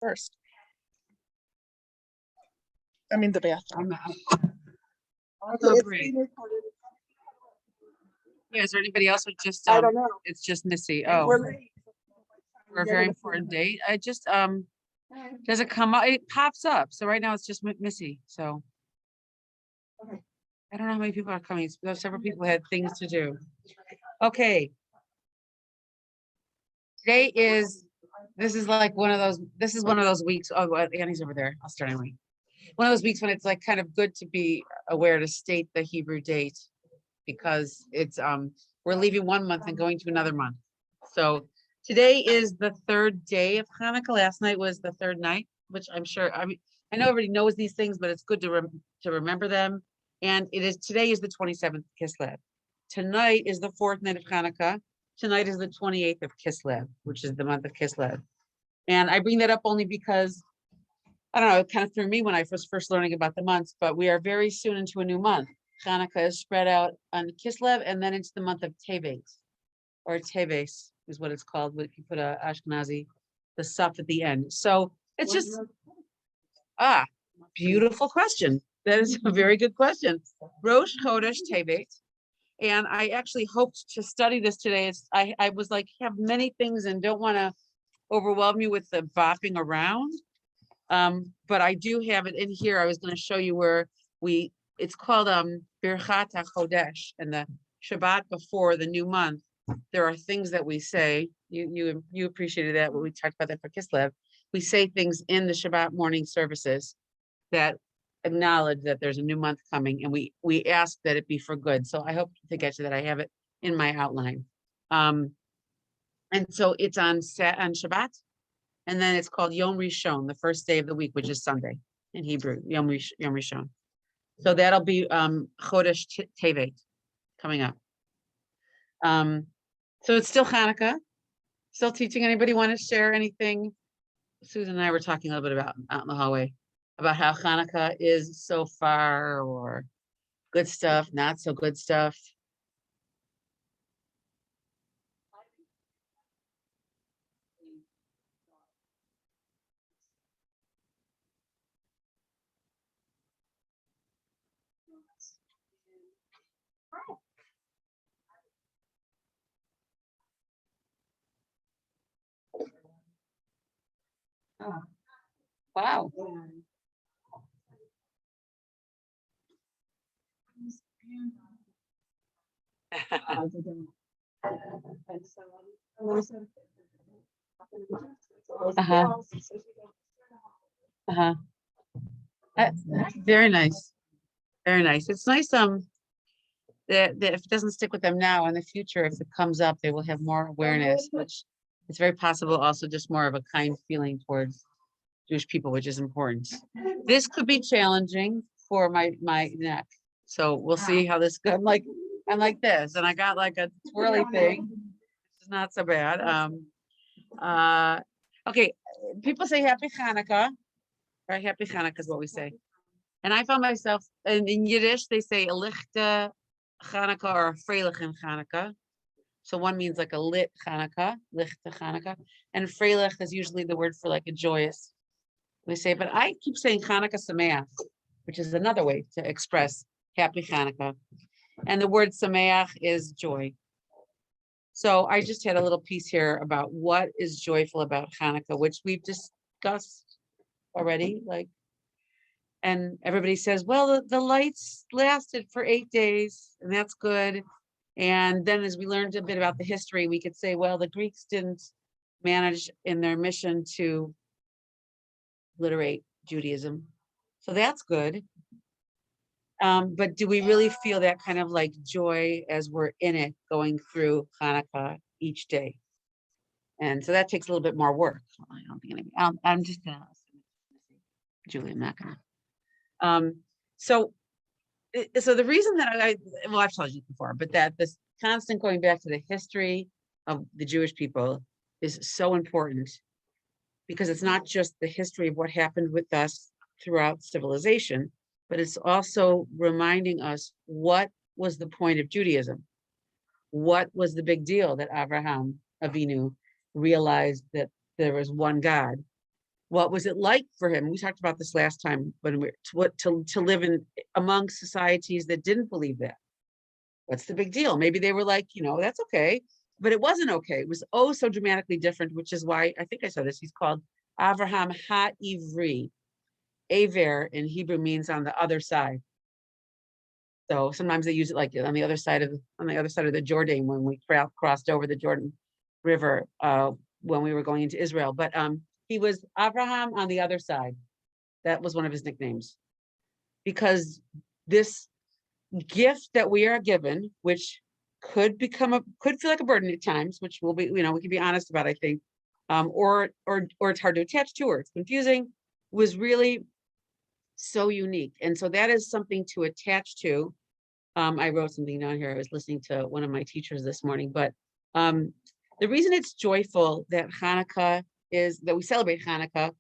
first. I mean, the bathroom. Yeah, is there anybody else or just I don't know. it's just Missy? Oh, for a very important date. I just does it come up? It pops up. So right now it's just Missy. So Okay. I don't know how many people are coming. Several people had things to do. Okay. Today this is like one of those weeks. Oh, well, Annie's over there. I'll start anyway. One of those weeks when it's like kind of good to be aware to state the Hebrew date because it's we're leaving 1 month and going to another month. So today is the third day of Hanukkah. Last night was the third night, which I'm sure I know everybody knows these things, but it's good to remember them. And today is the 27th Kislev. Tonight is the fourth night of Hanukkah. Tonight is the 28th of Kislev, which is the month of Kislev. And I bring that up only because I don't know, it kind of threw me when I was first learning about the months, but we are very soon into a new month. Hanukkah is spread out on Kislev and then into the month of Tevet, or Teves is what it's called. If you put a Ashkenazi, the suf at the end. So it's just, beautiful question. That is a very good question. Rosh Chodesh Tevet. And I actually hoped to study this today. I was like, have many things and don't want to overwhelm you with the bopping around. But I do have it in here. I was going to show you where it's called Birchat HaChodesh, and the Shabbat before the new month. There are things that we say. You appreciated that when we talked about that for Kislev. We say things in the Shabbat morning services that acknowledge that there's a new month coming, and we ask that it be for good. So I hope to get you that. I have it in my outline. And so it's on Shabbat. And then it's called Yom Rishon, the first day of the week, which is Sunday in Hebrew, Yom Rishon. So that'll be Chodesh Tevet coming up. So it's still Hanukkah, still teaching. Anybody want to share anything? Susan and I were talking a little bit about out in the hallway about how Hanukkah is so far, or good stuff, not so good stuff. Oh, wow. Very nice. Very nice. It's nice that if it doesn't stick with them now, in the future, if it comes up, they will have more awareness, which it's very possible also just more of a kind feeling towards Jewish people, which is important. This could be challenging for my neck. So we'll see how this goes. I'm like this, and I got like a twirly thing. It's not so bad. Okay, people say Happy Hanukkah, right? Happy Hanukkah is what we say. And I found myself, and in Yiddish, they say a lichte Hanukkah or a freilichen Hanukkah. So one means like a lit Hanukkah, lichte Hanukkah. And freilich is usually the word for like a joyous. We say, but I keep saying Hanukkah Sameach, which is another way to express Happy Hanukkah. And the word Sameach is joy. So I just had a little piece here about what is joyful about Hanukkah, which we've discussed already. And everybody says, well, the lights lasted for 8 days, and that's good. And then as we learned a bit about the history, we could say, well, the Greeks didn't manage in their mission to obliterate Judaism. So that's good. But do we really feel that kind of like joy as we're in it going through Hanukkah each day? And so that takes a little bit more work. I don't think anybody, I'm just gonna, Julie, I'm not gonna. So the reason that I've told you before, but that this constant going back to the history of the Jewish people is so important, because it's not just the history of what happened with us throughout civilization, but it's also reminding us what was the point of Judaism. What was the big deal that Abraham Avinu realized that there was one God, What was it like for him? We talked about this last time when to live in among societies that didn't believe that. What's the big deal? Maybe they were like, that's okay, but it wasn't okay. It was oh so dramatically different, which is why I think I said this. He's called Avraham Ha-Ivri. Aver in Hebrew means on the other side. So sometimes they use it like on the other side of the Jordan when we crossed over the Jordan River when we were going into Israel. But he was Abraham on the other side. That was one of his nicknames. Because this gift that we are given, which could feel like a burden at times, which will be, we can be honest about, I think, or it's hard to attach to, or it's confusing, was really so unique. And so that is something to attach to. I wrote something down here. I was listening to one of my teachers this morning, but the reason it's joyful that Hanukkah is that we celebrate Hanukkah,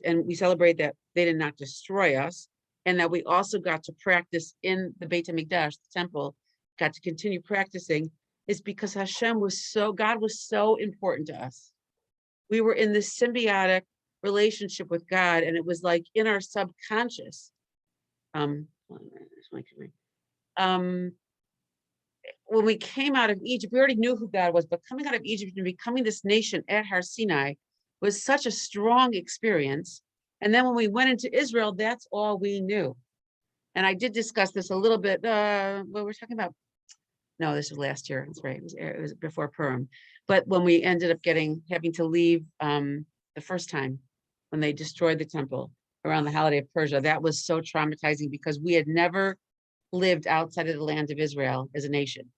and we celebrate that they did not destroy us, and that we also got to practice in the Beit HaMikdash, the temple, got to continue practicing, is because God was so important to us. We were in this symbiotic relationship with God, and it was like in our subconscious. When we came out of Egypt, we already knew who God was, but coming out of Egypt and becoming this nation at Har Sinai was such a strong experience. And then when we went into Israel, that's all we knew. And I did discuss this a little bit. What we're talking about? No, this was last year. That's right. It was before Purim. But when we ended up having to leave the first time when they destroyed the temple around the holiday of Persia, that was so traumatizing because we had never lived outside of the land of Israel as a nation.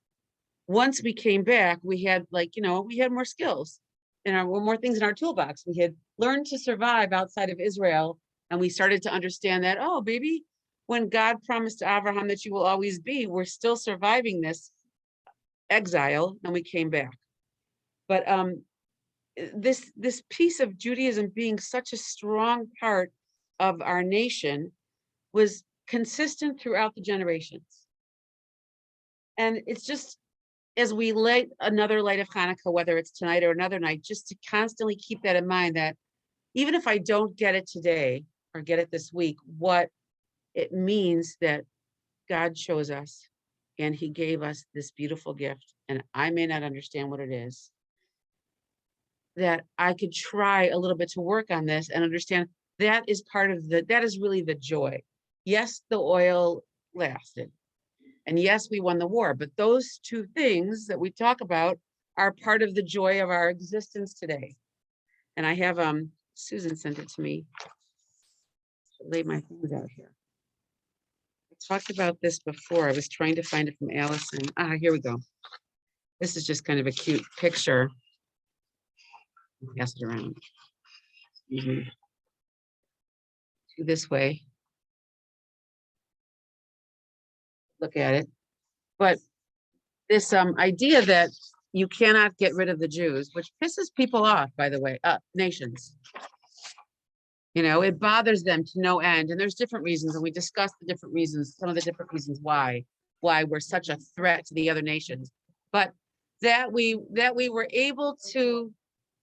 Once we came back, we had we had more skills and more things in our toolbox. We had learned to survive outside of Israel, and we started to understand that, oh, baby, when God promised to Abraham that you will always be, we're still surviving this exile, and we came back. But this piece of Judaism being such a strong part of our nation was consistent throughout the generations. And it's just, as we light another light of Hanukkah, whether it's tonight or another night, just to constantly keep that in mind, that even if I don't get it today or get it this week, what it means that God chose us and he gave us this beautiful gift. And I may not understand what it is, that I could try a little bit to work on this and understand that is that is really the joy. Yes, the oil lasted. And yes, we won the war, but those two things that we talk about are part of the joy of our existence today. And I have, Susan sent it to me. I laid my things out here. I talked about this before. I was trying to find it from Allison. Here we go. This is just kind of a cute picture. Pass it around. This way. Look at it. But this idea that you cannot get rid of the Jews, which pisses people off, by the way, nations. It bothers them to no end. And there's different reasons, and we discussed the different reasons, some of the different reasons why we're such a threat to the other nations. But that we were able to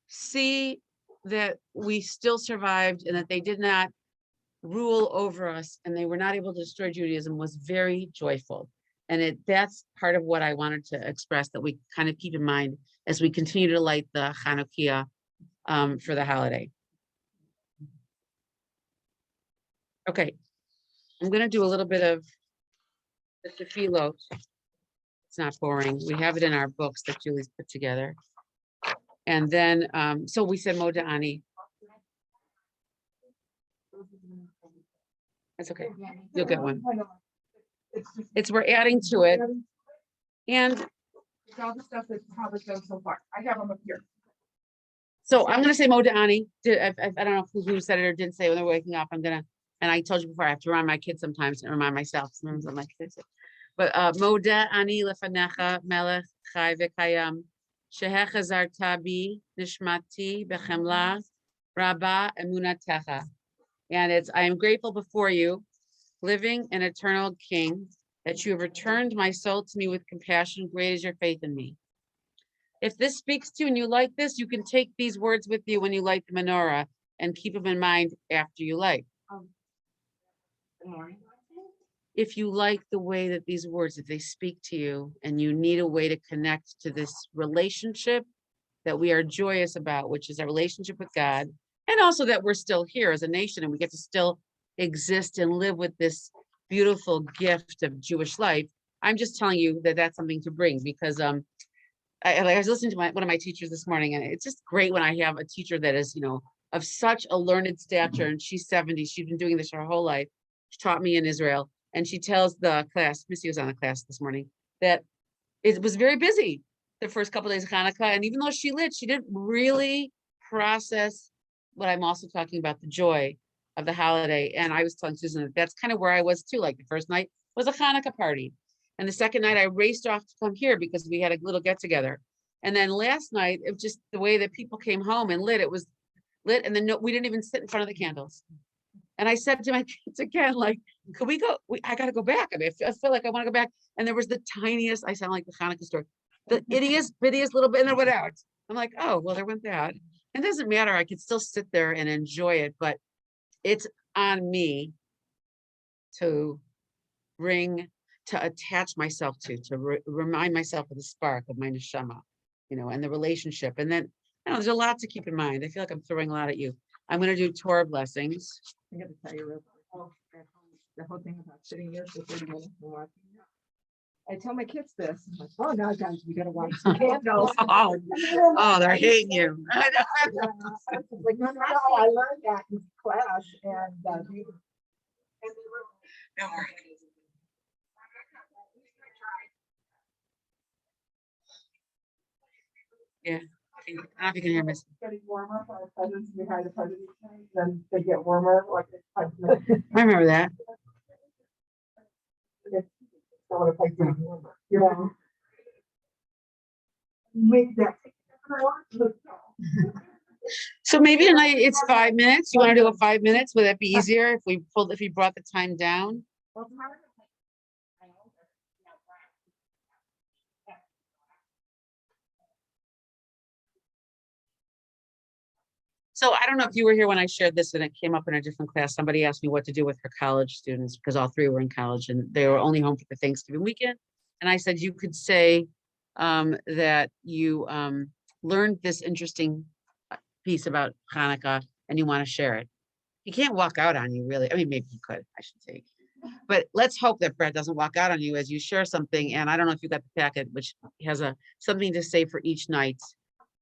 see that we still survived and that they did not rule over us and they were not able to destroy Judaism was very joyful. And that's part of what I wanted to express, that we kind of keep in mind as we continue to light the Chanukiah for the holiday. Okay, I'm going to do a little bit of the tefillot. It's not boring. We have it in our books that Julie's put together. And then, so we said Moda Ani. That's okay. You'll get one. We're adding to it. And all the stuff that's probably done so far. I have them up here. So I'm going to say Moda Ani. I don't know who said it or didn't say when they're waking up. And I told you before, I have to remind my kids sometimes and remind myself. Sometimes I'm like, but Moda Ani lefanecha melech chai v'kayam shehechazarta bi nishmati bechemla rabba emunatecha. And I am grateful before you, living and eternal King, that you have returned my soul to me with compassion. Great is your faith in me. If this speaks to you and you like this, you can take these words with you when you light the menorah. and keep them in mind after you like. Good morning. If you like the way that these words, if they speak to you and you need a way to connect to this relationship that we are joyous about, which is our relationship with God, and also that we're still here as a nation and we get to still exist and live with this beautiful gift of Jewish life. I'm just telling you that that's something to bring because I was listening to one of my teachers this morning, and it's just great when I have a teacher that is, of such a learned stature, and she's 70. She's been doing this her whole life. She taught me in Israel, and she tells the class, Missy was on the class this morning, that it was very busy the first couple of days of Hanukkah, and even though she lit, she didn't really process what I'm also talking about, the joy of the holiday. And I was telling Susan that that's kind of where I was too. Like the first night was a Hanukkah party. And the second night I raced off to come here because we had a little get together. And then last night, it was just the way that people came home and lit, it was lit. And then we didn't even sit in front of the candles. And I said to my kids again, like, could we go? I got to go back. I mean, I feel like I want to go back. And there was the tiniest, I sound like the Hanukkah story, the ittiest, bittiest little bit, and then it went out. I'm like, oh, well, there went that. It doesn't matter. I could still sit there and enjoy it, but it's on me to attach myself to remind myself of the spark of my neshama, and the relationship. And then, there's a lot to keep in mind. I feel like I'm throwing a lot at you. I'm going to do Torah blessings. I gotta tell you real quick, the whole thing about sitting here for 30 minutes and watching. I tell my kids this, I'm like, oh, now guys, we gotta watch some candles. Oh, they're hating you. Like, no, I learned that in class and Don't worry. Yeah, I don't know if you can hear me. it's getting warmer for our presents behind the president, then they get warmer, like. I remember that. Make that. So maybe tonight it's 5 minutes. You want to do a 5 minutes? Would that be easier if we brought the time down? So I don't know if you were here when I shared this and it came up in a different class. Somebody asked me what to do with her college students because all three were in college and they were only home for the Thanksgiving weekend. And I said, you could say that you learned this interesting piece about Hanukkah and you want to share it. He can't walk out on you, really. I mean, maybe he could, I should say. But let's hope that Brett doesn't walk out on you as you share something. And I don't know if you got the packet, which has something to say for each night.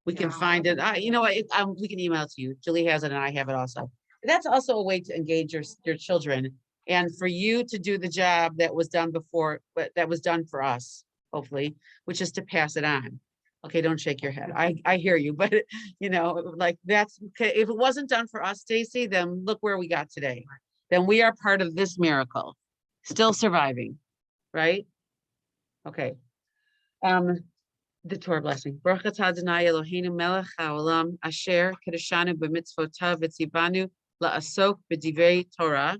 We can find it. You know what? We can email it to you. Julie has it and I have it also. That's also a way to engage your children and for you to do the job that was done before, but that was done for us, hopefully, which is to pass it on. Okay, don't shake your head. I hear you, but like that's okay. If it wasn't done for us, Stacy, then look where we got today. Then we are part of this miracle, still surviving, right? Okay. The Torah blessing. Baruch atah Adonai Eloheinu melech haolam asher kedeshanu b'mitzvotav v'tzivanu la'asok b'divrei Torah.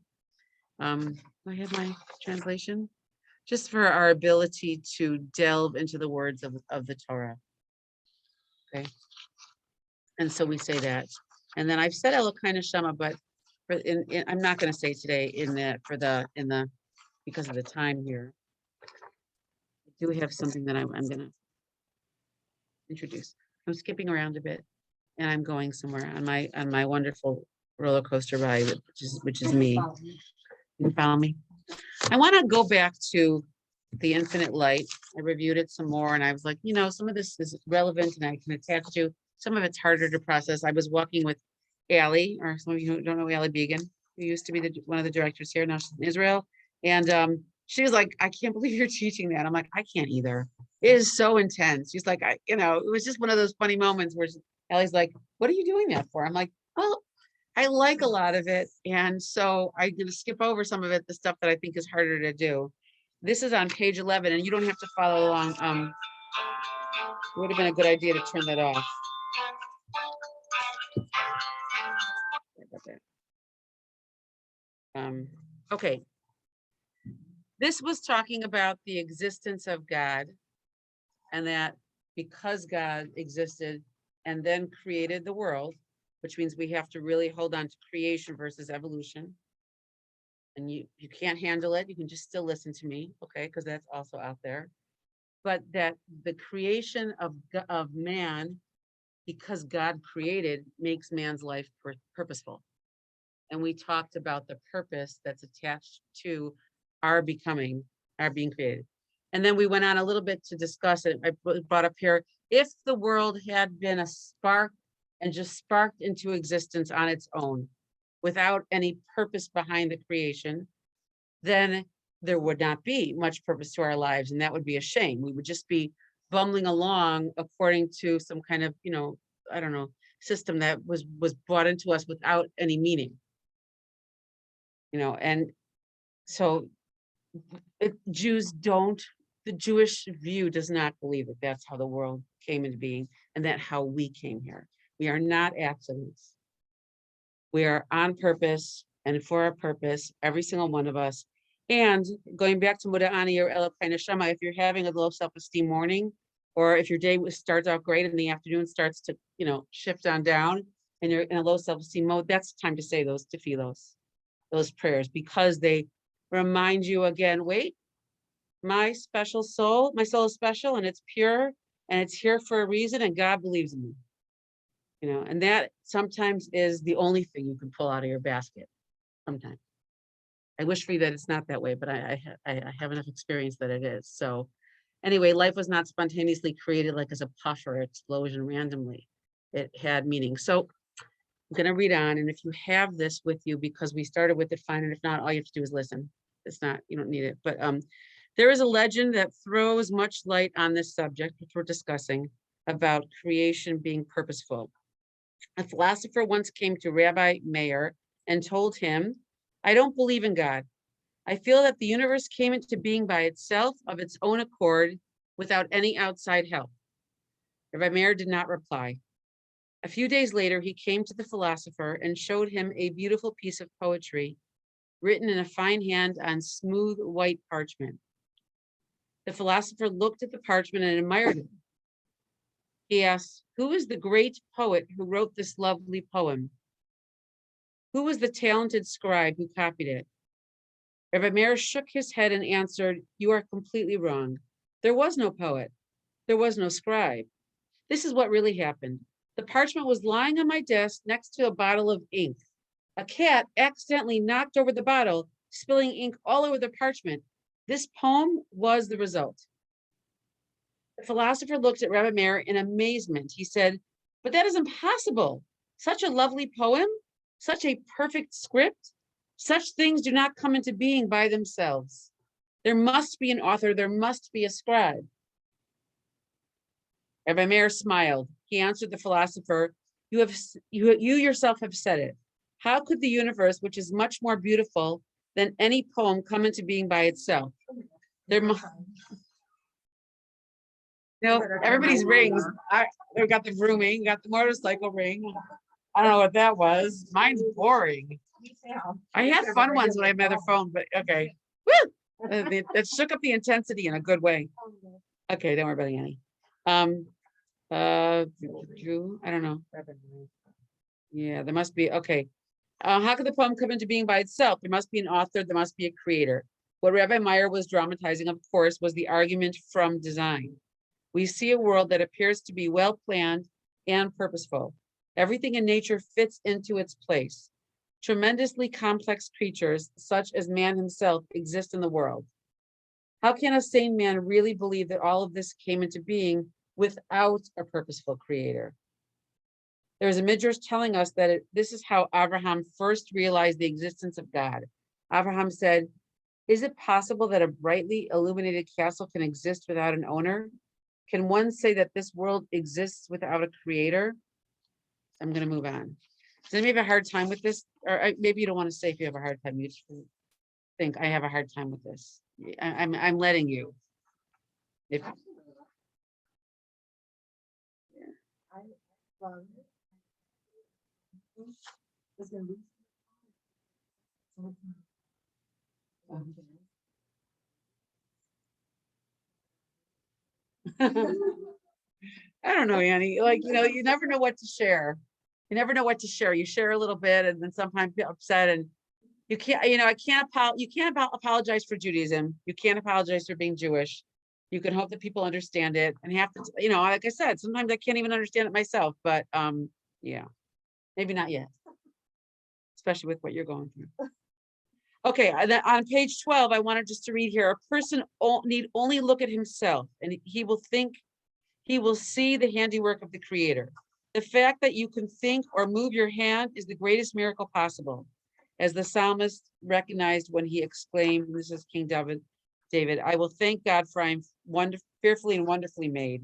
Do I have my translation? Just for our ability to delve into the words of the Torah. Okay. And so we say that. And then I've said Elokai Neshama, but I'm not going to say today because of the time here. I do have something that I'm going to introduce. I'm skipping around a bit and I'm going somewhere on my wonderful roller coaster ride, which is me. You can follow me. I want to go back to the infinite light. I reviewed it some more and I was like, some of this is relevant and I can attach to. Some of it's harder to process. I was walking with Allie, or some of you who don't know Allie Began, who used to be one of the directors here, now she's in Israel. And she was like, I can't believe you're teaching that. I'm like, I can't either. It is so intense. She's like, it was just one of those funny moments where Allie's like, what are you doing that for? I'm like, well, I like a lot of it. And so I'm going to skip over some of it, the stuff that I think is harder to do. This is on page 11 and you don't have to follow along. It would have been a good idea to turn that off. Okay. This was talking about the existence of God and that because God existed and then created the world, which means we have to really hold on to creation versus evolution. And you can't handle it, you can just still listen to me, okay? Because that's also out there. But that the creation of man, because God created, makes man's life purposeful. And we talked about the purpose that's attached to our becoming, our being created. And then we went on a little bit to discuss it. I brought up here, if the world had been a spark and just sparked into existence on its own, without any purpose behind the creation, then there would not be much purpose to our lives. And that would be a shame. We would just be bumbling along according to some kind of, I don't know, system that was brought into us without any meaning. And so the Jewish view does not believe that that's how the world came into being and that how we came here. We are not accidents. We are on purpose and for a purpose, every single one of us. And going back to Muda'ani or Elokai Neshama, if you're having a low self-esteem morning, or if your day starts out great and the afternoon starts to, shift on down and you're in a low self-esteem mode, that's time to say those tefillos, those prayers, because they remind you again, wait, my special soul, my soul is special and it's pure and it's here for a reason and God believes in me. And that sometimes is the only thing you can pull out of your basket. Sometimes. I wish for you that it's not that way, but I have enough experience that it is. So anyway, life was not spontaneously created like as a puff or explosion randomly. It had meaning. So I'm going to read on. And if you have this with you, because we started with it, fine. And if not, all you have to do is listen. It's not, you don't need it. But there is a legend that throws much light on this subject, which we're discussing, about creation being purposeful. A philosopher once came to Rabbi Meir and told him, I don't believe in God. I feel that the universe came into being by itself of its own accord without any outside help. Rabbi Meir did not reply. A few days later, he came to the philosopher and showed him a beautiful piece of poetry written in a fine hand on smooth white parchment. The philosopher looked at the parchment and admired it. He asked, who is the great poet who wrote this lovely poem? Who was the talented scribe who copied it? Rabbi Meir shook his head and answered, you are completely wrong. There was no poet. There was no scribe. This is what really happened. The parchment was lying on my desk next to a bottle of ink. A cat accidentally knocked over the bottle, spilling ink all over the parchment. This poem was the result. The philosopher looked at Rabbi Meir in amazement. He said, but that is impossible. Such a lovely poem, such a perfect script, such things do not come into being by themselves. There must be an author, there must be a scribe. Rabbi Meir smiled. He answered the philosopher, you yourself have said it. How could the universe, which is much more beautiful than any poem, come into being by itself? There must. Everybody's rings. We got the grooming, got the motorcycle ring. I don't know what that was. Mine's boring. I had fun ones when I had my other phone, but okay. Woo! It shook up the intensity in a good way. Okay, don't worry about it, Annie. Drew, I don't know. Yeah, there must be, okay. How could the poem come into being by itself? There must be an author, there must be a creator. What Rabbi Meir was dramatizing, of course, was the argument from design. We see a world that appears to be well-planned and purposeful. Everything in nature fits into its place. Tremendously complex creatures, such as man himself, exist in the world. How can a sane man really believe that all of this came into being without a purposeful creator? There's a midrash telling us that this is how Abraham first realized the existence of God. Abraham said, is it possible that a brightly illuminated castle can exist without an owner? Can one say that this world exists without a creator? I'm going to move on. Does anybody have a hard time with this? Or maybe you don't want to say if you have a hard time. You just think I have a hard time with this. I'm letting you. If I don't know, Annie. Like, you never know what to share. You never know what to share. You share a little bit and then sometimes get upset, and you can't, you can't apologize for Judaism. You can't apologize for being Jewish. You can hope that people understand it, and have to, like I said, sometimes I can't even understand it myself, but yeah, maybe not yet, especially with what you're going through. Okay, then on page 12, I wanted just to read here, a person need only look at himself and he will see the handiwork of the Creator. The fact that you can think or move your hand is the greatest miracle possible. As the psalmist recognized when he exclaimed, this is King David, I will thank God for I am fearfully and wonderfully made.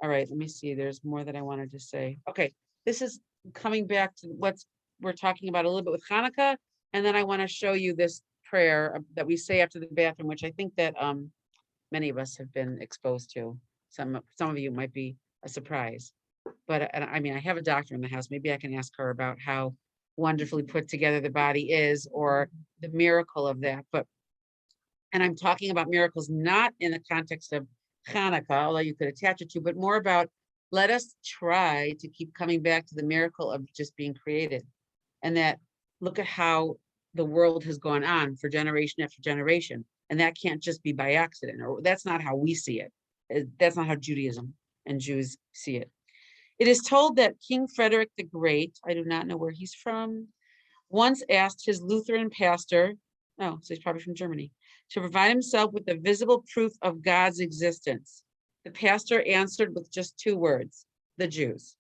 All right, let me see. There's more that I wanted to say. Okay, this is coming back to what we're talking about a little bit with Hanukkah. And then I want to show you this prayer that we say after the bathroom, which I think that many of us have been exposed to. Some of you might be a surprise. But I mean, I have a doctor in the house. Maybe I can ask her about how wonderfully put together the body is, or the miracle of that. And I'm talking about miracles not in the context of Hanukkah, although you could attach it to, but more about, let us try to keep coming back to the miracle of just being created. And that, look at how the world has gone on for generation after generation. And that can't just be by accident, or that's not how we see it. That's not how Judaism and Jews see it. It is told that King Frederick the Great, I do not know where he's from, once asked his Lutheran pastor, so he's probably from Germany, to provide himself with the visible proof of God's existence. The pastor answered with just 2 words, the Jews.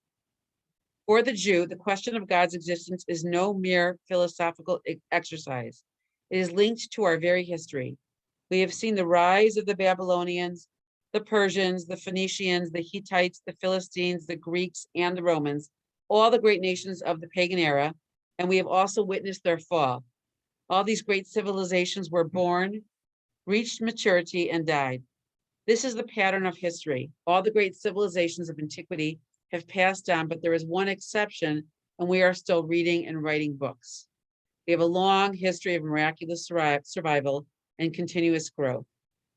For the Jew, the question of God's existence is no mere philosophical exercise. It is linked to our very history. We have seen the rise of the Babylonians, the Persians, the Phoenicians, the Hittites, the Philistines, the Greeks, and the Romans, all the great nations of the pagan era, and we have also witnessed their fall. All these great civilizations were born, reached maturity, and died. This is the pattern of history. All the great civilizations of antiquity have passed on, but there is one exception, and we are still reading and writing books. We have a long history of miraculous survival and continuous growth.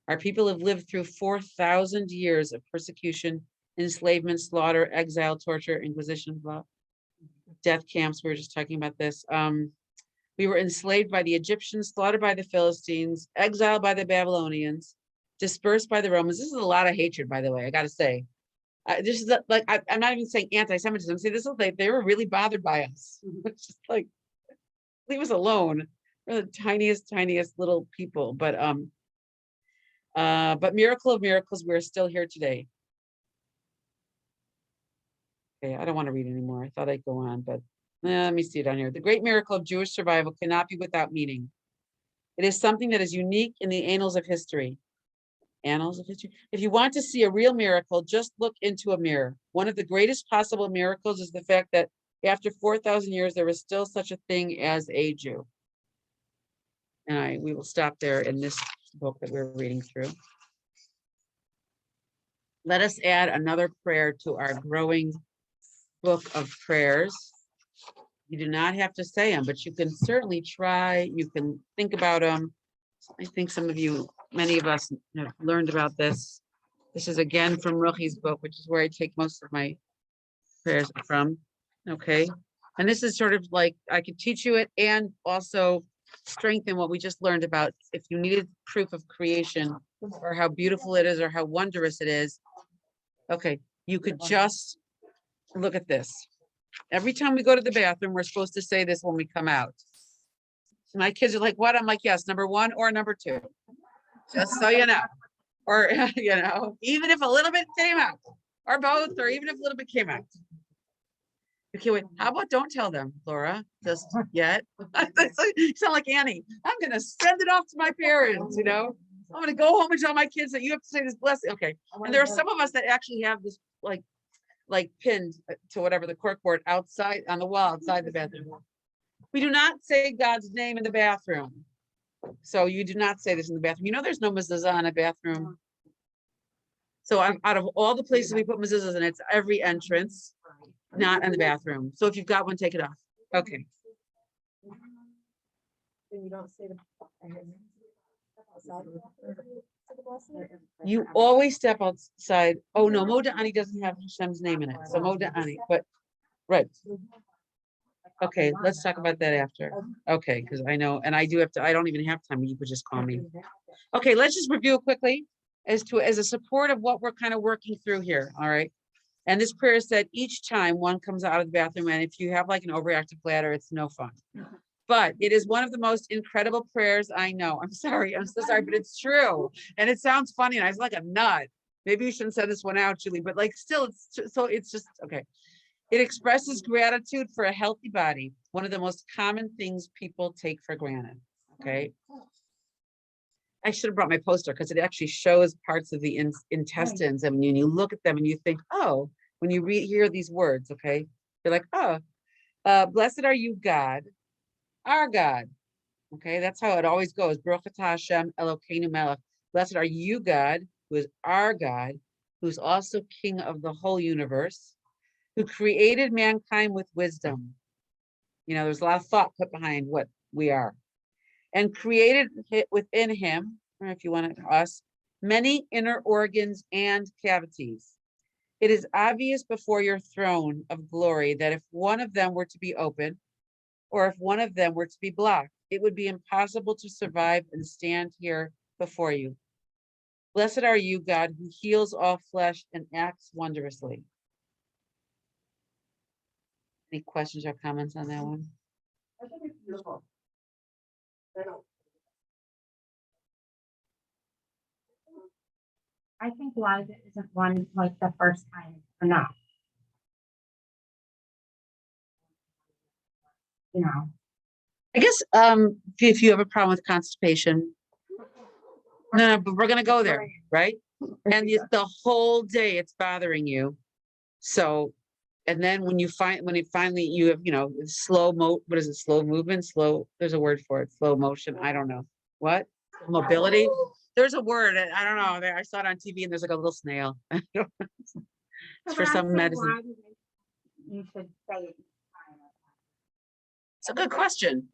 Our people have lived through 4,000 years of persecution, enslavement, slaughter, exile, torture, inquisition, death camps. We were just talking about this. We were enslaved by the Egyptians, slaughtered by the Philistines, exiled by the Babylonians, dispersed by the Romans. This is a lot of hatred, by the way, I got to say. This is like, I'm not even saying anti-Semitism. I'm saying this is like, they were really bothered by us. It's just like, leave us alone. We're the tiniest little people. But miracle of miracles, we're still here today. Okay, I don't want to read anymore. I thought I'd go on, but let me see it on here. The great miracle of Jewish survival cannot be without meaning. It is something that is unique in the annals of history. Annals of history. If you want to see a real miracle, just look into a mirror. One of the greatest possible miracles is the fact that after 4,000 years, there is still such a thing as a Jew. And we will stop there in this book that we're reading through. Let us add another prayer to our growing book of prayers. You do not have to say them, but you can certainly try. You can think about them. I think some of you, many of us have learned about this. This is again from Ruchi's book, which is where I take most of my prayers from. Okay. And this is sort of like, I could teach you it and also strengthen what we just learned about. If you needed proof of creation or how beautiful it is or how wondrous it is, okay, you could just look at this. Every time we go to the bathroom, we're supposed to say this when we come out. My kids are like, what? I'm like, yes, number 1 or number 2. Just so you know. Or, even if a little bit came out, or both, or even if a little bit came out. Okay, wait, how about don't tell them, Laura, just yet? You sound like Annie. I'm going to send it off to my parents, I'm going to go home and tell my kids that you have to say this blessing. Okay, and there are some of us that actually have this, like pinned to whatever the corkboard outside on the wall outside the bathroom. We do not say God's name in the bathroom. So you do not say this in the bathroom. There's no mezuzah in a bathroom. So out of all the places we put mezuzahs in, it's every entrance, not in the bathroom. So if you've got one, take it off. Okay. You don't say You always step outside. Oh no, Moda'ani doesn't have Hashem's name in it. So Moda'ani, but Right. Okay, let's talk about that after. Okay, because I know, and I do have to, I don't even have time. You could just call me. Okay, let's just review quickly as a support of what we're kind of working through here. All right. And this prayer said each time one comes out of the bathroom, and if you have like an overactive bladder, it's no fun. But it is one of the most incredible prayers I know. I'm sorry, I'm so sorry, but it's true. And it sounds funny, and I was like a nut. Maybe you shouldn't send this one out, Julie, but like still, it's just okay. It expresses gratitude for a healthy body, one of the most common things people take for granted. Okay. I should have brought my poster because it actually shows parts of the intestines. And when you look at them and you think, oh, when you hear these words, okay, you're like, oh, blessed are you, God, our God. Okay, that's how it always goes. Baruch atah Hashem Elokeinu melech. Blessed are you, God, who is our God, who's also King of the whole universe, who created mankind with wisdom. You know, there's a lot of thought put behind what we are. And created within him, or if you want it, us, many inner organs and cavities. It is obvious before your throne of glory that if one of them were to be open, or if one of them were to be blocked, it would be impossible to survive and stand here before you. Blessed are you, God, who heals all flesh and acts wondrously. Any questions or comments on that one? I think it's beautiful. I don't. I think a lot of it isn't one like the first time enough. You know, I guess if you have a problem with constipation, no, but we're gonna go there, right? And the whole day it's bothering you. So, and then when it finally you have, you know, what is it? Slow movement, there's a word for it, slow motion. I don't know. What? Mobility? There's a word, I don't know. I saw it on TV and there's like a little snail. It's for some medicine. You should say it. It's a good question.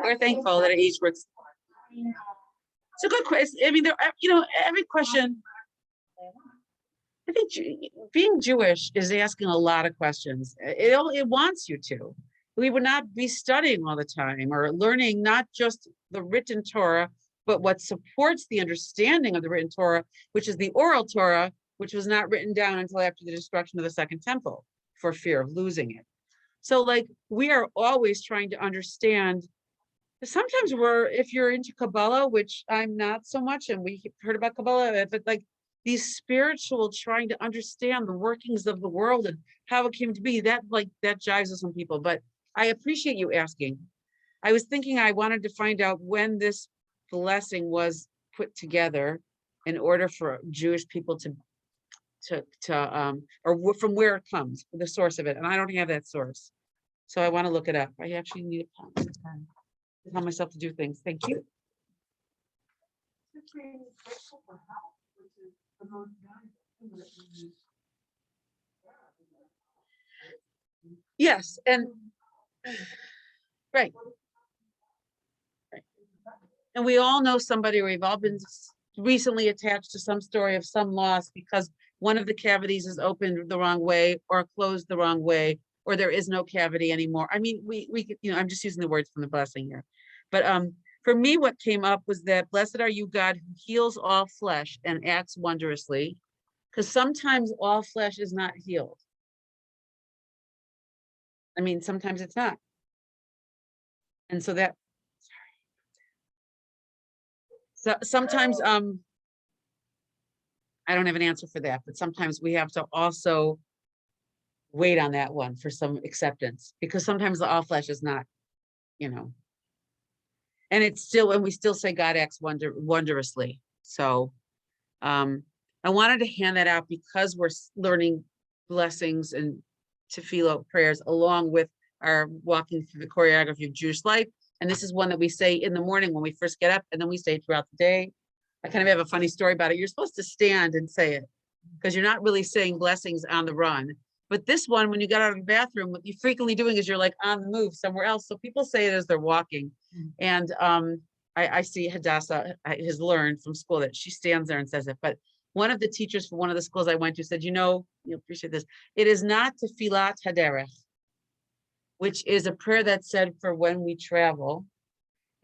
We're thankful that it each works. It's a good question. I mean, you know, every question. I think being Jewish is asking a lot of questions. It wants you to. We would not be studying all the time or learning not just the written Torah, but what supports the understanding of the written Torah, which is the oral Torah, which was not written down until after the destruction of the Second Temple for fear of losing it. So like we are always trying to understand. Sometimes if you're into Kabbalah, which I'm not so much, and we heard about Kabbalah, but like these spiritual trying to understand the workings of the world and how it came to be, that jives with some people. But I appreciate you asking. I was thinking I wanted to find out when this blessing was put together in order for Jewish people or from where it comes, the source of it. And I don't have that source. So I want to look it up. I actually need a pen. Tell myself to do things. Thank you. Yes, and right. And we all know somebody, or we've all been recently attached to some story of some loss because one of the cavities is opened the wrong way or closed the wrong way, or there is no cavity anymore. I mean, we you know, I'm just using the words from the blessing here. But for me, what came up was that blessed are you, God, who heals all flesh and acts wondrously, because sometimes all flesh is not healed. I mean, sometimes it's not. And so sometimes I don't have an answer for that, but sometimes we have to also wait on that one for some acceptance, because sometimes the all flesh is not, you know. And we still say God acts wondrously. So I wanted to hand that out because we're learning blessings and tefillah prayers along with our walking through the choreography of Jewish life. And this is one that we say in the morning when we first get up, and then we say throughout the day. I kind of have a funny story about it. You're supposed to stand and say it because you're not really saying blessings on the run. But this one, when you got out of the bathroom, what you're frequently doing is you're like on the move somewhere else. So people say it as they're walking. And I see Hadassah has learned from school that she stands there and says it. But one of the teachers for one of the schools I went to said, you'll appreciate this. It is not Tefillat Haderech, which is a prayer that's said for when we travel.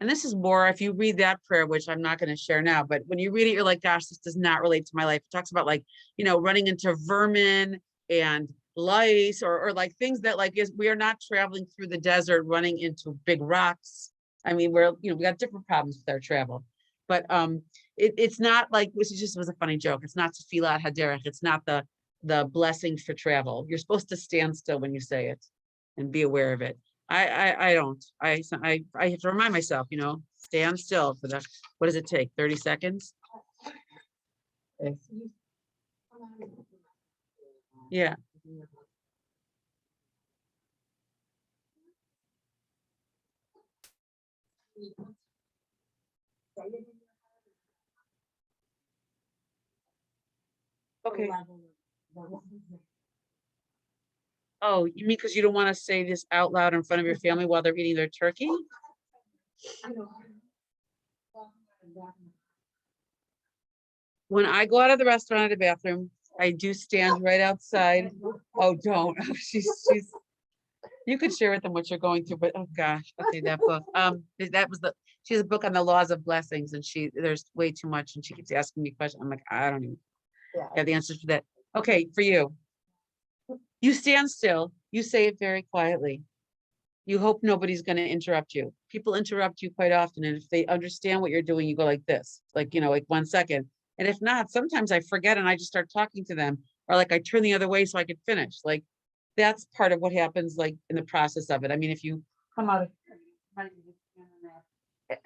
And this is more, if you read that prayer, which I'm not going to share now, but when you read it, you're like, gosh, this does not relate to my life. It talks about like, running into vermin and lice or like things that like we are not traveling through the desert, running into big rocks. I mean, we got different problems with our travel, but it's not like, this just was a funny joke. It's not Tefillat Haderech. It's not the blessing for travel. You're supposed to stand still when you say it and be aware of it. I don't. I have to remind myself, stand still for what does it take? 30 seconds? Okay. Yeah. Okay. Oh, you mean because you don't want to say this out loud in front of your family while they're eating their turkey? When I go out of the restaurant to the bathroom, I do stand right outside. Oh, don't. Oh, she's you could share with them what you're going through, but oh gosh, okay, that book. She has a book on the laws of blessings, and there's way too much, and she keeps asking me questions. I'm like, I don't even have the answers for that. Okay, for you. You stand still, you say it very quietly. You hope nobody's going to interrupt you. People interrupt you quite often, and if they understand what you're doing, you go like this, like 1 second. And if not, sometimes I forget and I just start talking to them, or like I turn the other way so I could finish. Like that's part of what happens, like in the process of it. I mean, if you come out of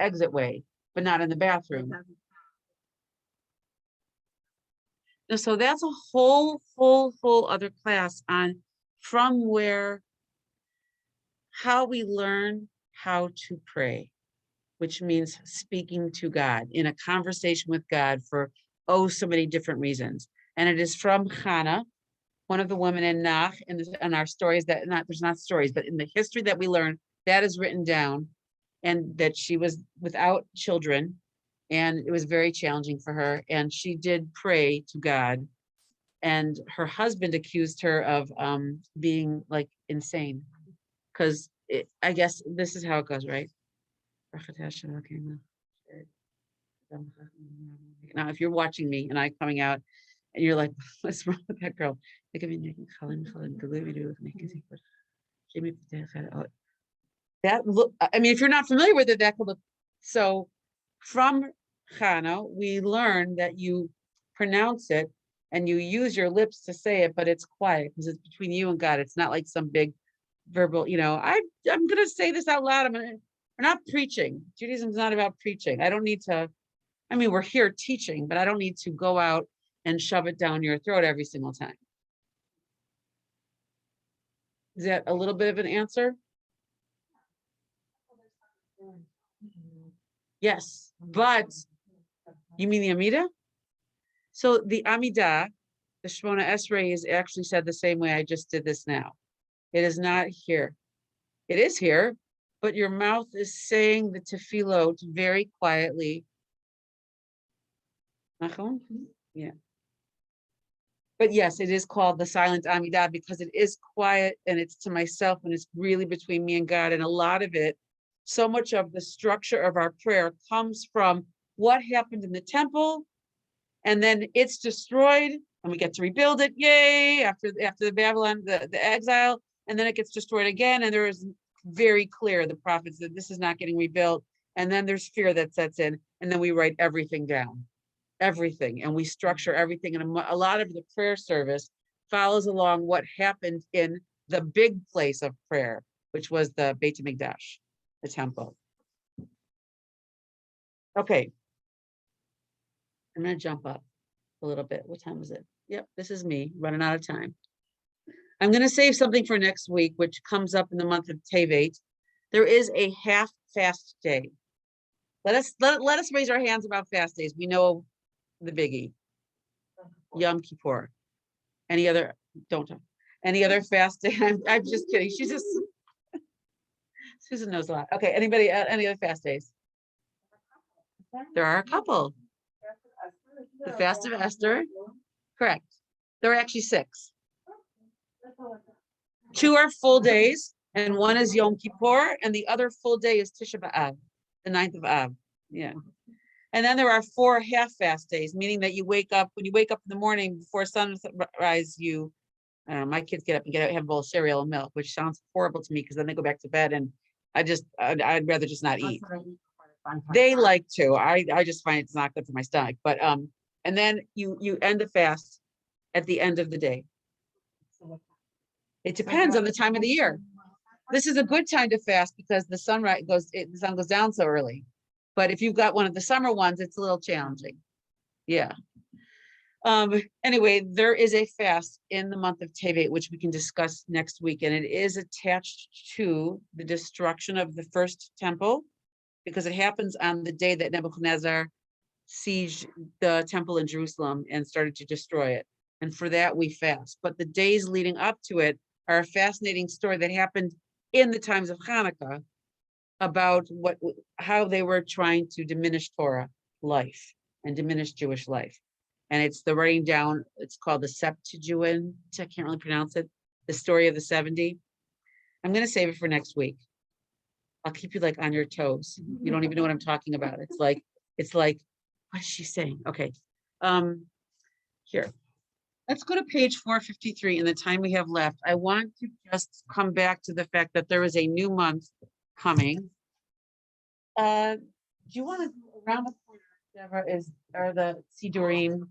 exit way, but not in the bathroom. So that's a whole other class on how we learn how to pray, which means speaking to God in a conversation with God for so many different reasons. And it is from Hannah, one of the women in Nach, in our stories there's not stories, but in the history that we learn, that is written down, and that she was without children, and it was very challenging for her. And she did pray to God, and her husband accused her of being like insane, because I guess this is how it goes, right? Now, if you're watching me and I'm coming out and you're like, what's wrong with that girl? That look, I mean, if you're not familiar with it, that could look. So from Chana, we learn that you pronounce it and you use your lips to say it, but it's quiet because it's between you and God. It's not like some big verbal, I'm going to say this out loud. We're not preaching. Judaism is not about preaching. I don't need to, we're here teaching, but I don't need to go out and shove it down your throat every single time. Is that a little bit of an answer? Yes, but you mean the Amida? So the Amida, the Shemona Esrei, is actually said the same way I just did this now. It is not here. It is here, but your mouth is saying the tefillot very quietly. Yeah. But yes, it is called the silent Amidah because it is quiet and it's to myself and it's really between me and God. And a lot of it, so much of the structure of our prayer comes from what happened in the temple, and then it's destroyed and we get to rebuild it. Yay! After the Babylon, the exile, and then it gets destroyed again. And there is very clear, the prophets, that this is not getting rebuilt. And then there's fear that sets in, and then we write everything down. Everything, and we structure everything, and a lot of the prayer service follows along what happened in the big place of prayer, which was the Beit HaMikdash, the temple. Okay, I'm going to jump up a little bit. What time is it? Yep, this is me running out of time. I'm going to save something for next week, which comes up in the month of Tevet. There is a half fast day. Let us raise our hands about fast days. We know the biggie, Yom Kippur. Any other fast day? I'm just kidding. Susan knows a lot. Okay, anybody, any other fast days? There are a couple. The fast of Esther, correct. There are actually 6. 2 are full days, and 1 is Yom Kippur, and the other full day is Tisha B'Av, the 9th of Av. Yeah. And then there are 4 half fast days, meaning that when you wake up in the morning before sunrise, my kids get up and have a bowl of cereal and milk, which sounds horrible to me because then they go back to bed and I'd rather just not eat. They like to. I just find it's not good for my stomach. But and then you end the fast at the end of the day. It depends on the time of the year. This is a good time to fast because the sun goes down so early. But if you've got one of the summer ones, it's a little challenging. Yeah. Anyway, there is a fast in the month of Tevet, which we can discuss next week, and it is attached to the destruction of the first temple, because it happens on the day that Nebuchadnezzar sieged the temple in Jerusalem and started to destroy it. And for that, we fast. But the days leading up to it are a fascinating story that happened in the times of Hanukkah about how they were trying to diminish Torah life and diminish Jewish life. And it's the writing down, it's called the Septuagint, I can't really pronounce it, the story of the 70. I'm going to save it for next week. I'll keep you like on your toes. You don't even know what I'm talking about. It's like, what is she saying? Okay. Here. Let's go to page 453 in the time we have left. I want to just come back to the fact that there is a new month coming. Do you want to around the corner? Are the Sidurim,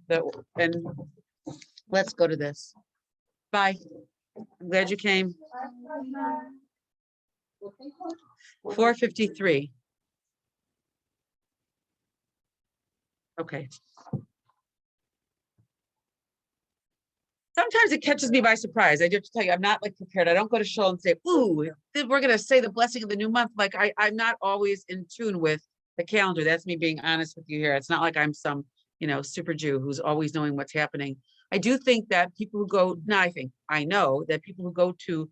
and let's go to this. Bye. I'm glad you came. 453. Okay. Sometimes it catches me by surprise. I do have to tell you, I'm not like prepared. I don't go to shul and say, ooh, we're going to say the blessing of the new month. Like I'm not always in tune with the calendar. That's me being honest with you here. It's not like I'm some, super Jew who's always knowing what's happening. I do think that people who go, I know that people who go to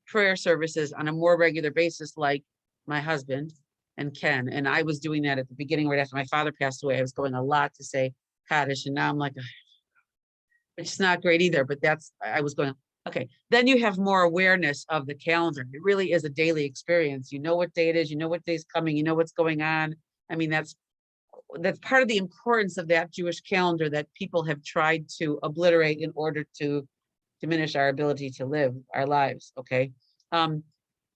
prayer services on a more regular basis, like my husband and Ken, and I was doing that at the beginning right after my father passed away. I was going a lot to say Kaddish, and now I'm like, it's not great either, but I was going, okay. Then you have more awareness of the calendar. It really is a daily experience. You know what day it is, you know what day's coming, you know what's going on. I mean, that's part of the importance of that Jewish calendar that people have tried to obliterate in order to diminish our ability to live our lives, okay?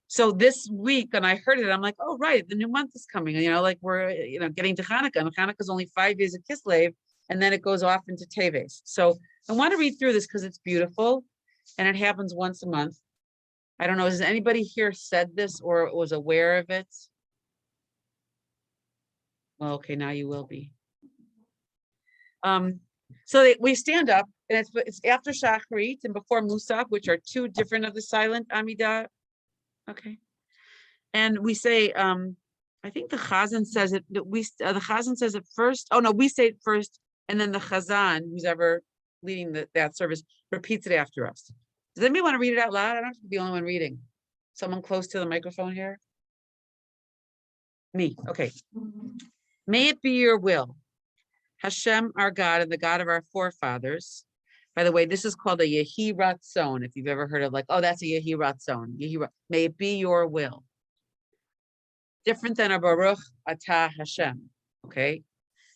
So this week, and I heard it, I'm like, oh, right, the new month is coming. Like we're, getting to Hanukkah, and Hanukkah is only 5 days of Kislev, and then it goes off into Teves. So I want to read through this because it's beautiful, and it happens once a month. I don't know, has anybody here said this or was aware of it? Well, okay, now you will be. So we stand up, and it's after Shacharit and before Musaf, which are 2 different of the silent Amidah. Okay. And we say, I think the Chazan says it, the Chazan says it first. Oh no, we say it first, and then the Chazan, who's ever leading that service, repeats it after us. Does anybody want to read it out loud? I don't have to be the only one reading. Someone close to the microphone here? Me, okay. May it be your will, Hashem, our God, and the God of our forefathers. By the way, this is called a Yehi Ratzon. If you've ever heard of that's a Yehi Ratzon. May it be your will. Different than a Baruch Atah Hashem. Okay.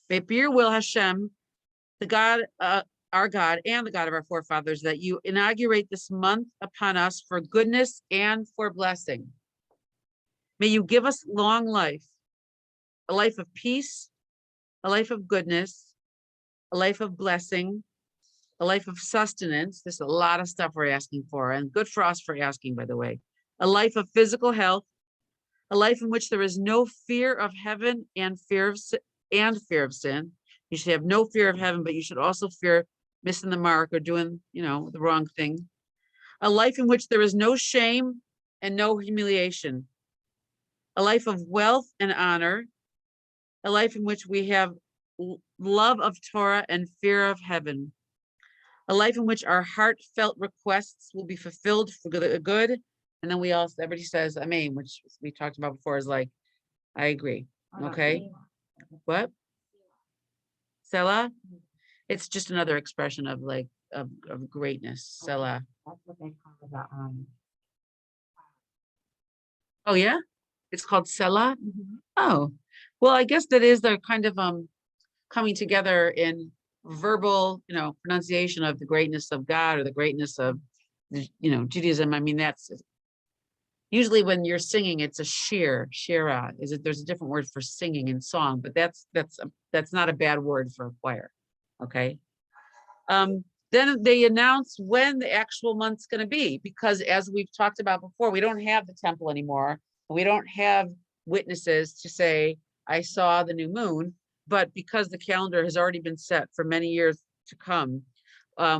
May it be your will, Hashem, the God, our God, and the God of our forefathers, that you inaugurate this month upon us for goodness and for blessing. May you give us long life, a life of peace, a life of goodness, a life of blessing, a life of sustenance. There's a lot of stuff we're asking for, and good for us for asking, by the way. A life of physical health, a life in which there is no fear of heaven and fear of sin. You should have no fear of heaven, but you should also fear missing the mark or doing, the wrong thing. A life in which there is no shame and no humiliation. A life of wealth and honor. A life in which we have love of Torah and fear of heaven. A life in which our heartfelt requests will be fulfilled for good. And then everybody says Amen, which we talked about before, is like, I agree. Okay. What? Selah? It's just another expression of like, of greatness, Selah. That's what they call the, Oh, yeah? It's called Selah? Oh, well, I guess that is their kind of, coming together in verbal, pronunciation of the greatness of God or the greatness of, Judaism. I mean, that's usually when you're singing, it's a shira. There's a different word for singing and song, but that's not a bad word for a choir. Okay. Then they announce when the actual month's going to be, because as we've talked about before, we don't have the temple anymore. We don't have witnesses to say, I saw the new moon, but because the calendar has already been set for many years to come,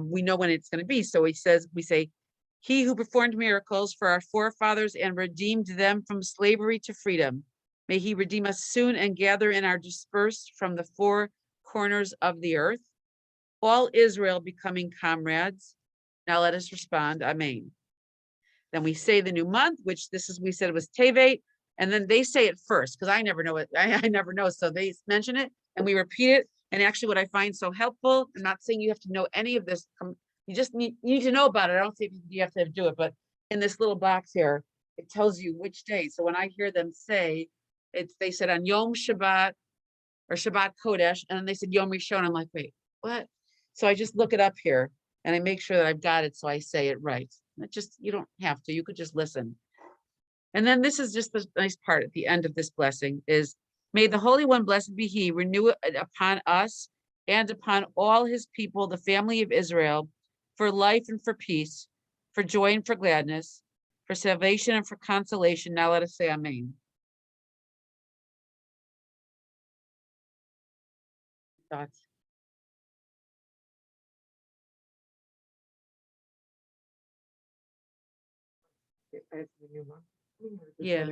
we know when it's going to be. So we say, he who performed miracles for our forefathers and redeemed them from slavery to freedom. May he redeem us soon and gather in our dispersed from the four corners of the earth. All Israel becoming comrades. Now let us respond, Amen. Then we say the new month, which we said it was Tevet, and then they say it first, because I never know it. I never know. So they mention it and we repeat it. And actually what I find so helpful, I'm not saying you have to know any of this. You just need to know about it. I don't say you have to do it, but in this little box here, it tells you which day. So when I hear them say, they said on Yom Shabbat or Shabbat Kodesh, and then they said Yom Rishon. I'm like, wait, what? So I just look it up here and I make sure that I've got it so I say it right. You don't have to, you could just listen. And then this is just the nice part at the end of this blessing is, may the Holy One, blessed be he, renew it upon us and upon all his people, the family of Israel, for life and for peace, for joy and for gladness, for salvation and for consolation. Now let us say Amen. Thoughts? It's the new month. Yeah.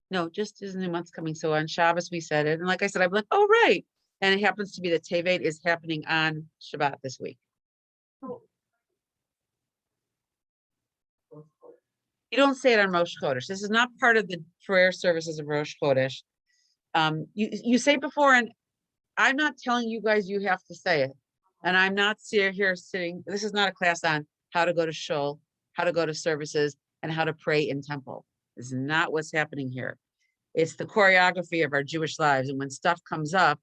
No, just as the new month's coming. So on Shabbos we said it. And like I said, I'm like, oh, right. And it happens to be that Tevet is happening on Shabbat this week. You don't say it on Rosh Chodesh. This is not part of the prayer services of Rosh Chodesh. You say it before, and I'm not telling you guys you have to say it. And I'm not here sitting. This is not a class on how to go to shul, how to go to services, and how to pray in temple. This is not what's happening here. It's the choreography of our Jewish lives. And when stuff comes up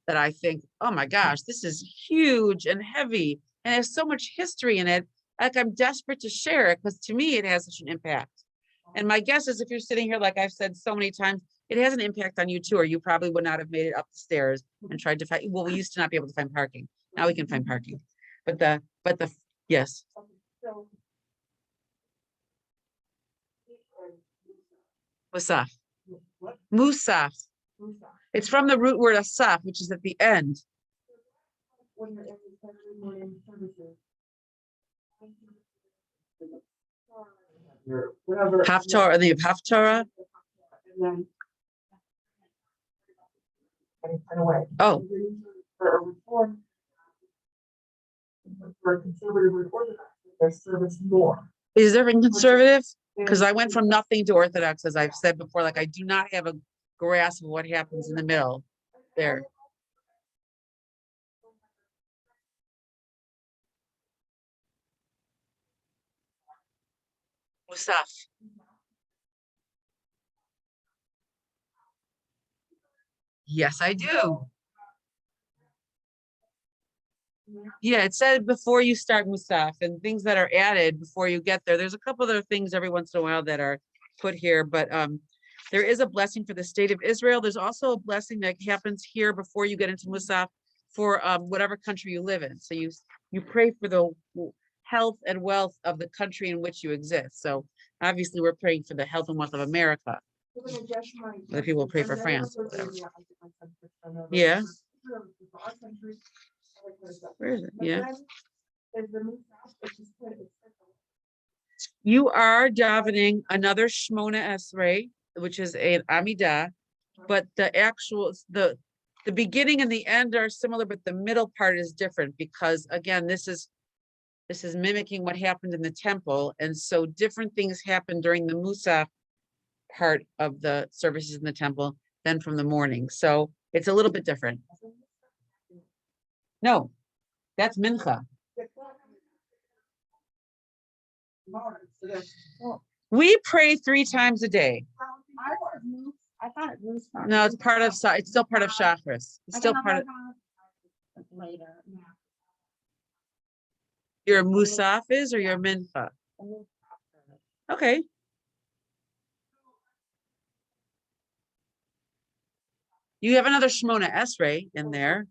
that I think, oh my gosh, this is huge and heavy and there's so much history in it, like I'm desperate to share it because to me it has such an impact. And my guess is if you're sitting here, like I've said so many times, it has an impact on you too, or you probably would not have made it up the stairs and tried to find, well, we used to not be able to find parking. Now we can find parking. Yes. Musaf. Musaf. It's from the root word asaf, which is at the end. Haftarah, and the Haftarah. Oh. For conservative and orthodox, their service more. Is there anything conservative? Because I went from nothing to Orthodox, as I've said before, like I do not have a grasp of what happens in the middle there. Musaf. Yes, I do. Yeah, it said before you start Musaf and things that are added before you get there. There's a couple other things every once in a while that are put here, but there is a blessing for the state of Israel. There's also a blessing that happens here before you get into Musaf for whatever country you live in. So you pray for the health and wealth of the country in which you exist. So obviously we're praying for the health and wealth of America. Other people pray for France, whatever. Yeah. Where is it? Yeah. You are davening another Shmona Esrei, which is an Amidah, but the beginning and the end are similar, but the middle part is different because again, this is mimicking what happened in the temple, and so different things happen during the Musaf part of the services in the temple than from the morning. So it's a little bit different. No, That's mincha. We pray 3 times a day. I thought it was. No, it's part of, it's still part of Shachris. It's still part of, Later, yeah. your musaf is or your mincha? Okay. You have another Shmona Esrei in there.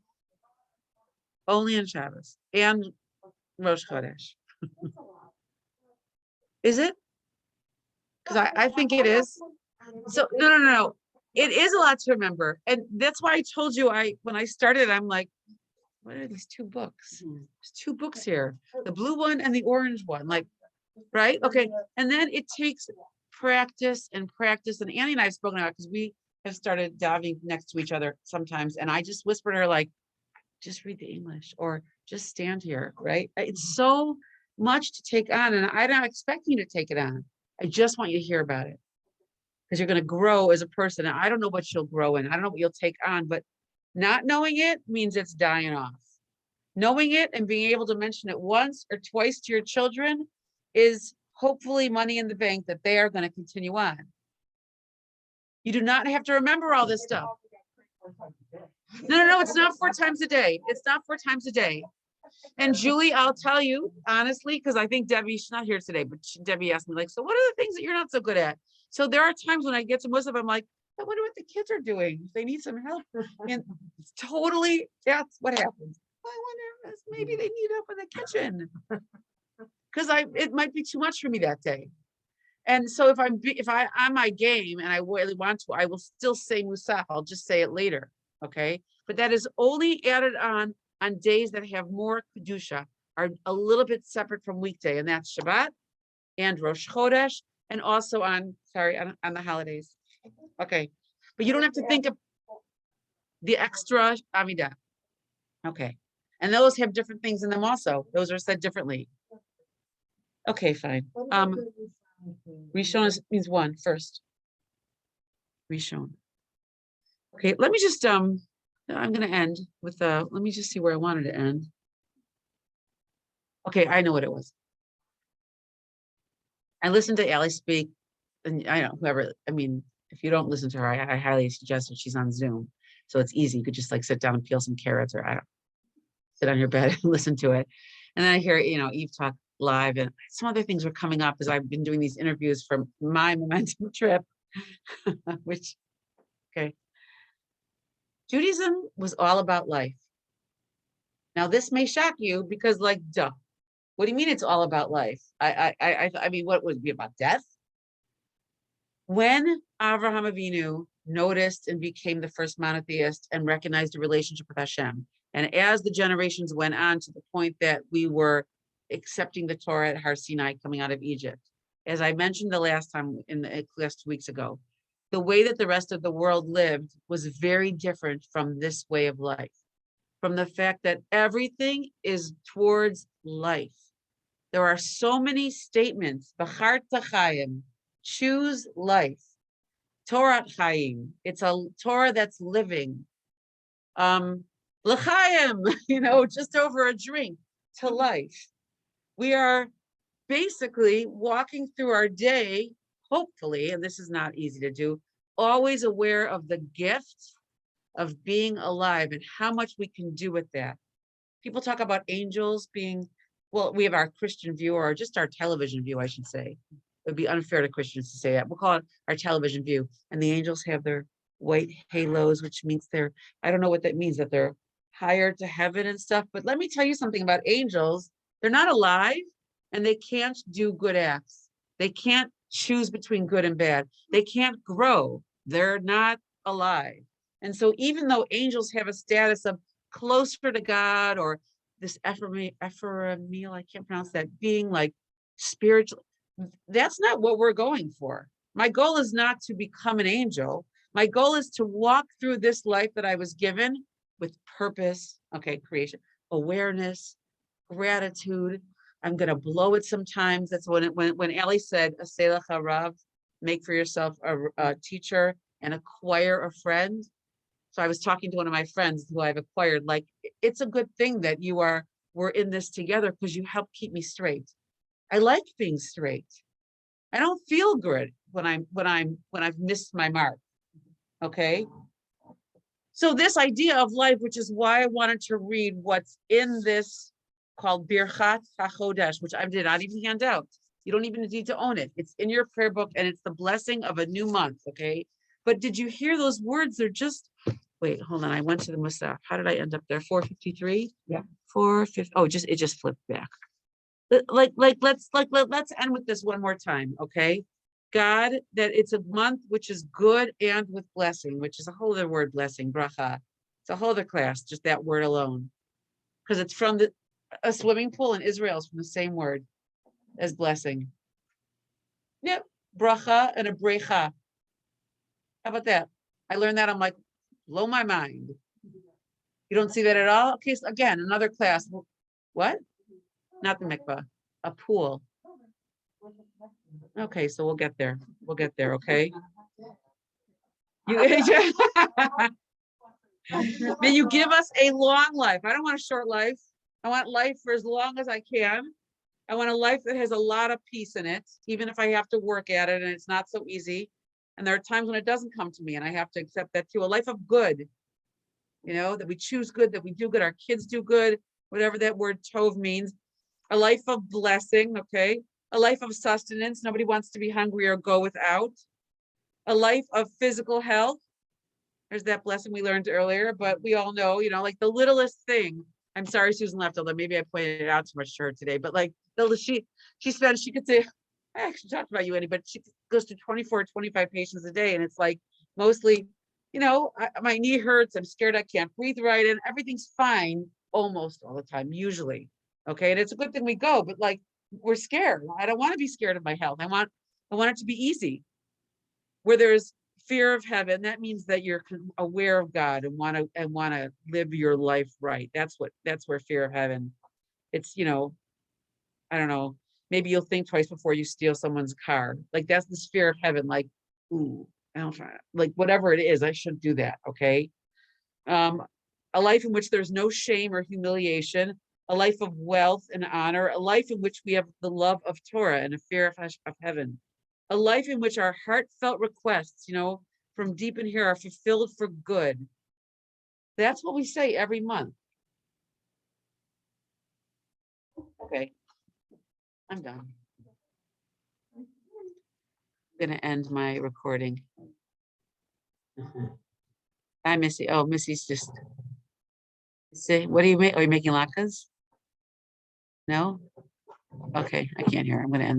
Only in Shabbos and Rosh Chodesh. Is it? Because I think it is. So no. It is a lot to remember. And that's why I told you when I started, I'm like, what are these 2 books? There's 2 books here. The blue one and the orange one. Like, right? Okay. And then it takes practice and practice. And Annie and I have spoken about because we have started diving next to each other sometimes. And I just whispered to her, like, just read the English or just stand here, right? It's so much to take on. And I'm not expecting you to take it on. I just want you to hear about it because you're going to grow as a person. And I don't know what you'll grow in. I don't know what you'll take on, but not knowing it means it's dying off. Knowing it and being able to mention it once or twice to your children is hopefully money in the bank that they are going to continue on. You do not have to remember all this stuff. No, it's not 4 times a day. It's not 4 times a day. And Julie, I'll tell you honestly, because I think Debbie, she's not here today, but Debbie asked me, like, so what are the things that you're not so good at? So there are times when I get to Musaf, I'm like, I wonder what the kids are doing. If they need some help. And it's totally, that's what happens. I wonder if maybe they need help in the kitchen. Because it might be too much for me that day. And so if I'm on my game and I really want to, I will still say Musaf. I'll just say it later. Okay. But that is only added on days that have more Kedusha, are a little bit separate from weekday. And that's Shabbat and Rosh Chodesh, and also on the holidays. Okay. But you don't have to think of the extra Amidah. Okay. And those have different things in them also. Those are said differently. Okay, fine. Rishon means 1 first. Rishon. Okay, let me just I'm gonna end with let me just see where I wanted to end. Okay, I know what it was. I listened to Allie speak, and I know whoever, I mean, if you don't listen to her, I highly suggest that she's on Zoom. So it's easy. You could just like sit down and peel some carrots, or sit on your bed and listen to it. And then I hear, Eve talk live, and some other things were coming up as I've been doing these interviews from my momentum trip, which, okay. Judaism was all about life. Now this may shock you because, like, duh. What do you mean it's all about life? I mean, what would it be about death? When Avraham Avinu noticed and became the first monotheist and recognized a relationship with Hashem, and as the generations went on to the point that we were accepting the Torah at Har Sinai coming out of Egypt, as I mentioned the last time in the class 2 weeks ago, the way that the rest of the world lived was very different from this way of life, from the fact that everything is towards life. There are so many statements, B'charta Chaim, choose life. Torat Chaim, it's a Torah that's living. L'chaim, just over a drink, to life. We are basically walking through our day, hopefully, and this is not easy to do, always aware of the gift of being alive and how much we can do with that. People talk about angels being, well, we have our Christian view, or just our television view, I should say. It would be unfair to Christians to say that. We'll call it our television view. And the angels have their white halos, which means I don't know what that means, that they're higher to heaven and stuff. But let me tell you something about angels. They're not alive, and they can't do good acts. They can't choose between good and bad. They can't grow. They're not alive. And so even though angels have a status of closer to God, or this ephemeral, I can't pronounce that, being like spiritual, that's not what we're going for. My goal is not to become an angel. My goal is to walk through this life that I was given with purpose, creation, awareness, gratitude. I'm going to blow it sometimes. That's when Allie said, "Aselach harav," make for yourself a teacher and acquire a friend. So I was talking to one of my friends who I've acquired, like, it's a good thing that you are we're in this together because you help keep me straight. I like being straight. I don't feel good when I've missed my mark. Okay. So this idea of life, which is why I wanted to read what's in this called Birchat HaChodesh, which I did not even hand out. You don't even need to own it. It's in your prayer book and it's the blessing of a new month. Okay. But did you hear those words? They're just, wait, hold on. I went to the Musaf. How did I end up there? 453? Yeah. 450. Oh, it just flipped back. Let's end with this one more time. Okay. God, that it's a month which is good and with blessing, which is a whole other word, blessing, bracha. It's a whole other class, just that word alone. Because it's from a swimming pool in Israel is from the same word as blessing. Yep, bracha and a brecha. How about that? I learned that. I'm like, blow my mind. You don't see that at all? Okay, so again, another class. What? Not the mikvah, a pool. Okay, so we'll get there. We'll get there, okay? May you give us a long life. I don't want a short life. I want life for as long as I can. I want a life that has a lot of peace in it, even if I have to work at it and it's not so easy. And there are times when it doesn't come to me and I have to accept that too. A life of good, that we choose good, that we do good, our kids do good, whatever that word tov means. A life of blessing, okay? A life of sustenance. Nobody wants to be hungry or go without. A life of physical health. There's that blessing we learned earlier, but we all know, like the littlest thing. I'm sorry, Susan left, although maybe I pointed it out too much to her today, but like she could say, I actually talked about you, Annie, but she goes to 24, 25 patients a day. And it's like, mostly, my knee hurts. I'm scared I can't breathe right. And everything's fine almost all the time, usually. Okay. And it's a good thing we go, but like, we're scared. I don't want to be scared of my health. I want it to be easy. Where there's fear of heaven, that means that you're aware of God and want to live your life right. That's where fear of heaven. It's, I don't know, maybe you'll think twice before you steal someone's car. Like that's the fear of heaven. Like, ooh, I don't try, like whatever it is, I shouldn't do that. Okay. A life in which there's no shame or humiliation, a life of wealth and honor, a life in which we have the love of Torah and a fear of heaven. A life in which our heartfelt requests, from deep in here are fulfilled for good. That's what we say every month. Okay, I'm done. I'm gonna end my recording. Hi, Missy. Oh, Missy's just, say, what are you making? Are you making latkes? No? Okay, I can't hear. I'm gonna end the